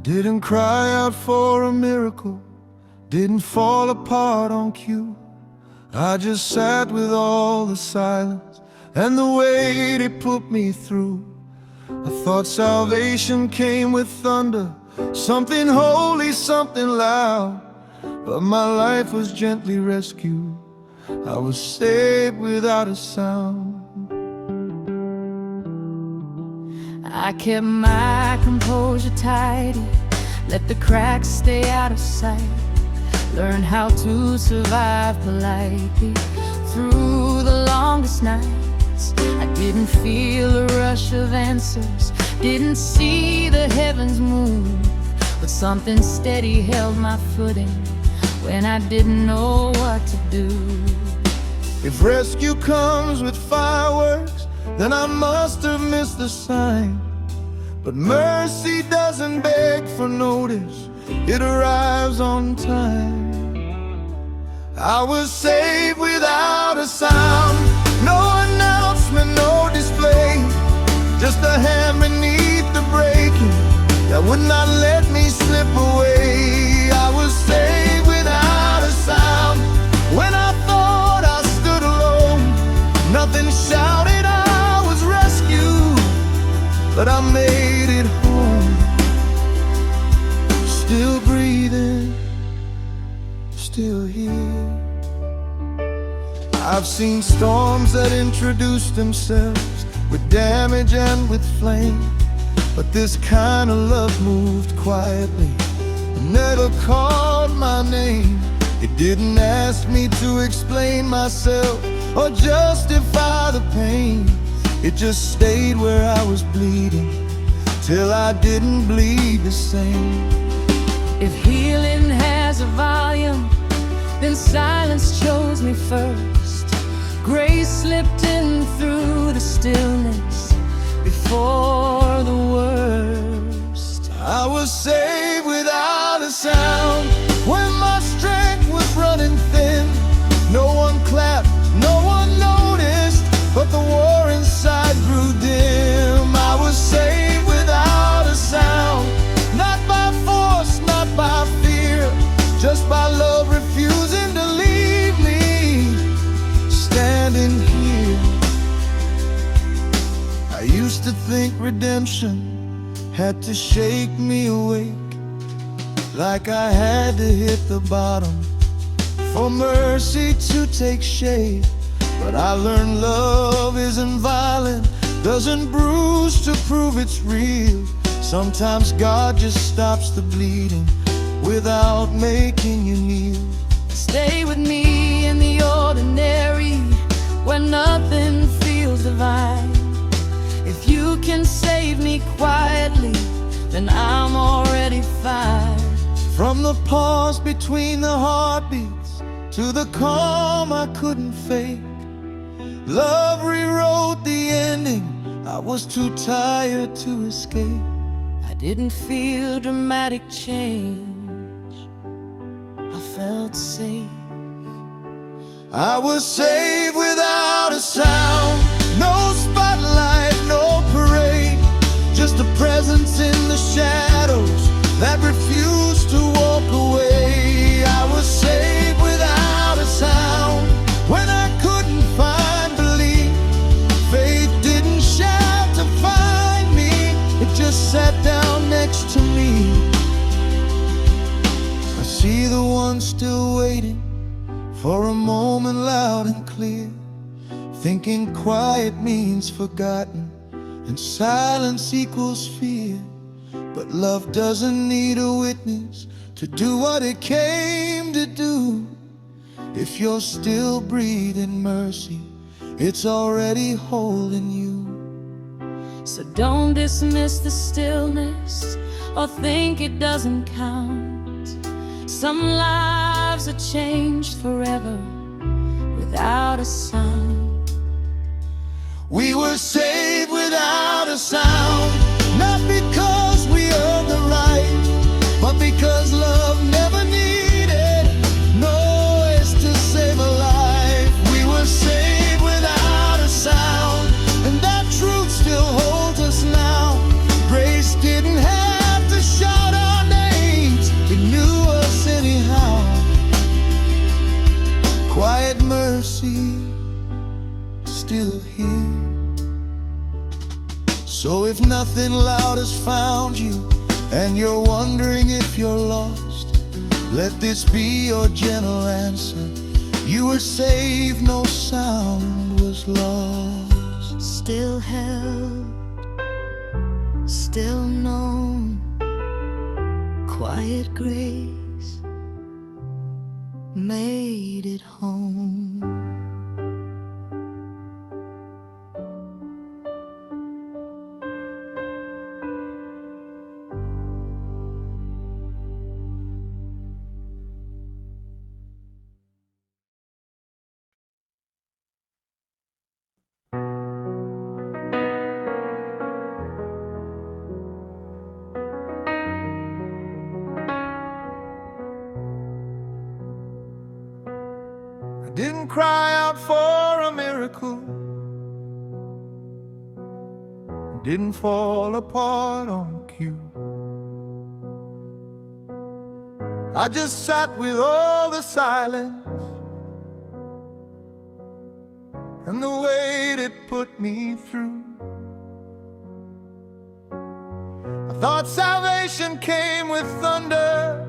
Didn't cry out for a miracle, didn't fall apart on cue. I just sat with all the silence and the weight it put me through. I thought salvation came with thunder, something holy, something loud. But my life was gently rescued, I was saved without a sound. I kept my composure tidy, let the cracks stay out of sight. Learned how to survive politely through the longest nights. I didn't feel a rush of answers, didn't see the heavens move, but something steady held my footing when I didn't know what to do. If rescue comes with fireworks, then I must have missed the sign. But mercy doesn't beg for notice, it arrives on time. I was saved without a sound, no announcement, no display, just a hand beneath the breaking that would not let me slip away. I was saved without a sound, when I thought I stood alone. Nothing shouted, I was rescued, but I made it home. Still breathing, still here. I've seen storms that introduce themselves with damage and with flame, but this kind of love moved quietly, never called my name. It didn't ask me to explain myself or justify the pain. It just stayed where I was bleeding till I didn't bleed the same. If healing has a volume, then silence chose me first. Grace slipped in through the stillness before the worst. I was saved without a sound, when my strength was running thin. No one clapped, no one noticed, but the war inside grew dim. I was saved without a sound, not by force, not by fear, just by love refusing to leave me standing here. I used to think redemption had to shake me awake, like I had to hit the bottom for mercy to take shape. But I learned love isn't violent, doesn't bruise to prove it's real. Sometimes God just stops the bleeding without making you kneel. Stay with me in the ordinary, where nothing feels divine. If you can save me quietly, then I'm already fine. From the pause between the heartbeats to the calm I couldn't fake, love rewrote the ending, I was too tired to escape. I didn't feel dramatic change, I felt safe. I was saved without a sound, no spotlight, no parade, just a presence in the shadows that refused to walk away. I was saved without a sound, when I couldn't find belief. Faith didn't shout to find me, it just sat down next to me. I see the one still waiting for a moment loud and clear, thinking quiet means forgotten and silence equals fear. But love doesn't need a witness to do what it came to do. If you're still breathing mercy, it's already holding you. So don't dismiss the stillness or think it doesn't count. Some lives are changed forever without a sound. We were saved without a sound, not because we earned the right, but because love never needed noise to save a life. We were saved without a sound, and that truth still holds us now. Grace didn't have to shout our If nothing loud has found you, and you're wondering if you're lost, let this be your gentle answer. You were saved, no sound was lost. Still held, still known, quiet grace made it home. I didn't cry out for a miracle, didn't fall apart on cue. I just sat with all the silence and the weight it put me through. I thought salvation came with thunder,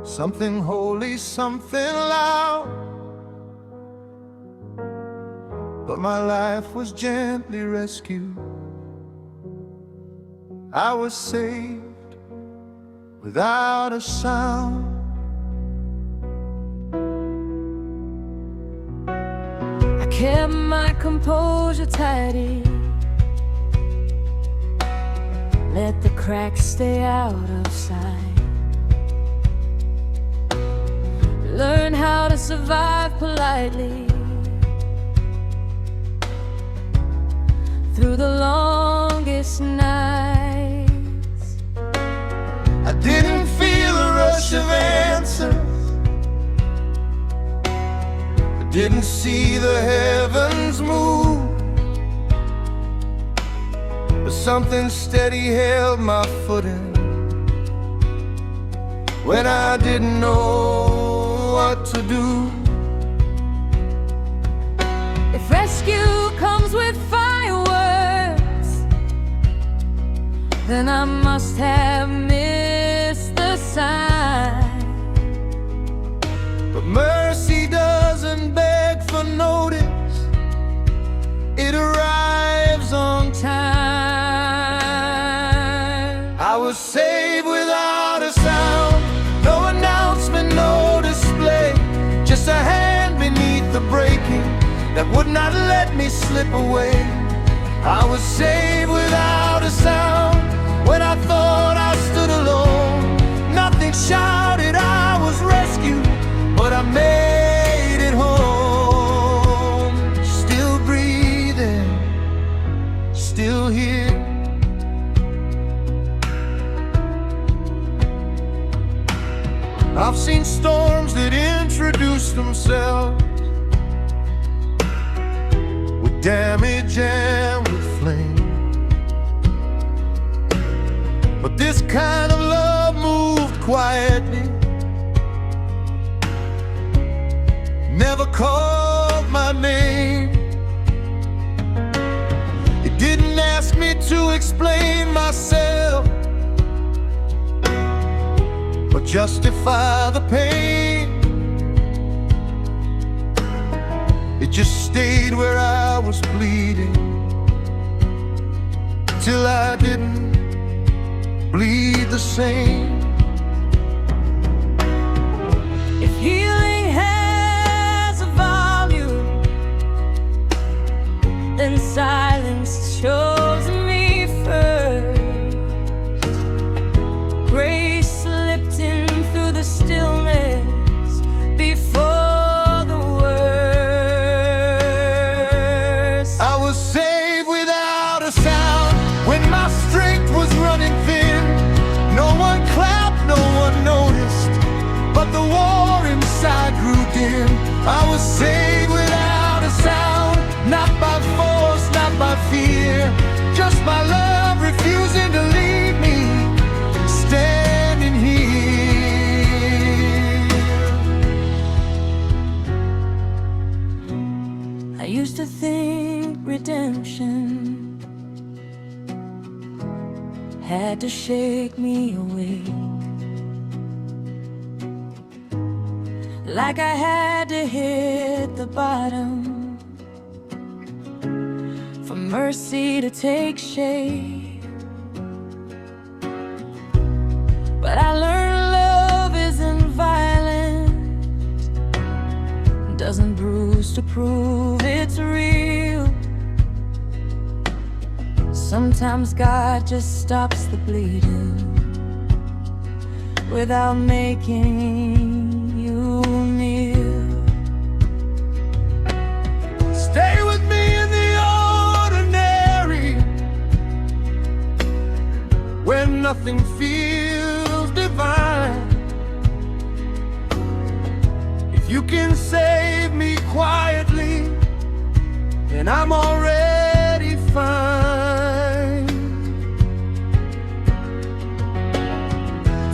something holy, something loud. But my life was gently rescued. I was saved without a sound. I kept my composure tidy, let the cracks stay out of sight. Learn how to survive politely through the longest nights. I didn't feel a rush of answers, I didn't see the heavens move, but something steady held my footing when I didn't know what to do. If rescue comes with fireworks, then I must have missed the sign. But mercy doesn't beg for notice, it arrives on time. I was saved without a sound, no announcement, no display, just a hand beneath the breaking that would not let me slip away. I was saved without a sound when I thought I stood alone. Nothing shouted I was rescued, but I made it home. Still breathing, still here. I've seen storms that introduce themselves with damage and with flame, but this kind of love moved quietly, never called my name. It didn't ask me to explain myself, but justify the pain. It just stayed where I was bleeding till I didn't bleed the same. If healing has a volume, then silence chose me first. Grace slipped in through the stillness before the worst. I was saved without a sound when my strength was running thin. No one clapped, no one noticed, but the war inside grew dim. I was saved without a sound, not by force, not by fear, just by love refusing to leave me standing here. I used to think redemption had to shake me awake, like I had to hit the bottom for mercy to take shape. But I learned love isn't violent, doesn't bruise to prove it's real. Sometimes God just stops the bleeding without making you kneel. Stay with me in the ordinary, when nothing feels divine. If you can save me quietly, then I'm already fine.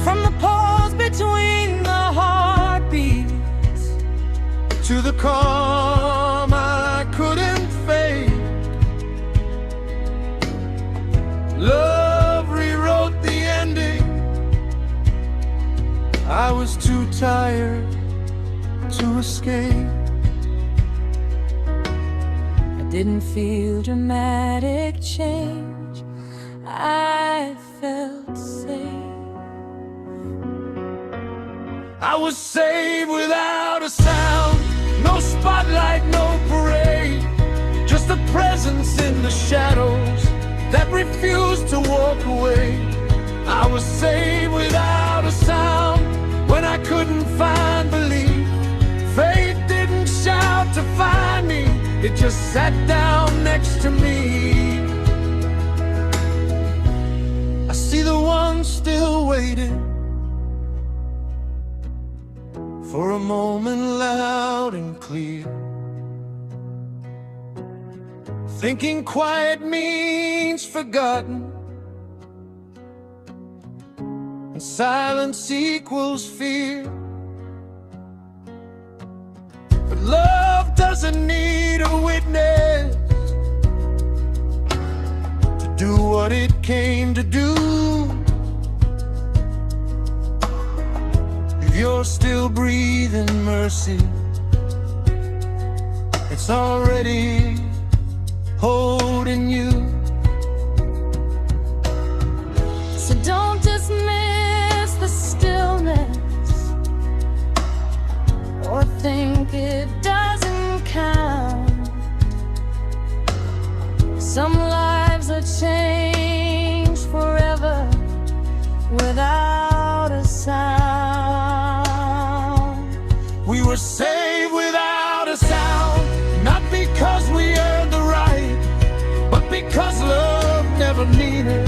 From the pause between the heartbeats to the calm I couldn't fake, love rewrote the ending. I was too tired to escape. I didn't feel dramatic change, I felt safe. I was saved without a sound, no spotlight, no parade, just a presence in the shadows that refused to walk away. I was saved without a sound when I couldn't find belief. Faith didn't shout to find me, it just sat down next to me. I see the one still waiting for a moment loud and clear, thinking quiet means forgotten, and silence equals fear. But love doesn't need a witness to do what it came to do. If you're still breathing mercy, it's already holding you. So don't dismiss the stillness or think it doesn't count. Some lives are changed forever without a sound. We were saved without a sound, not because we earned the right, but because love never needed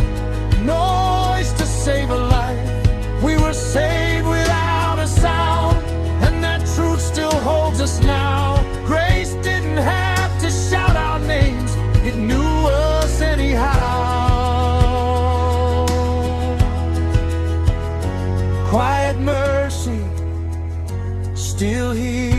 noise to save a life. We were saved without a sound, and that truth still holds us now. Grace didn't have to shout our names, it knew us anyhow. Quiet mercy, still here.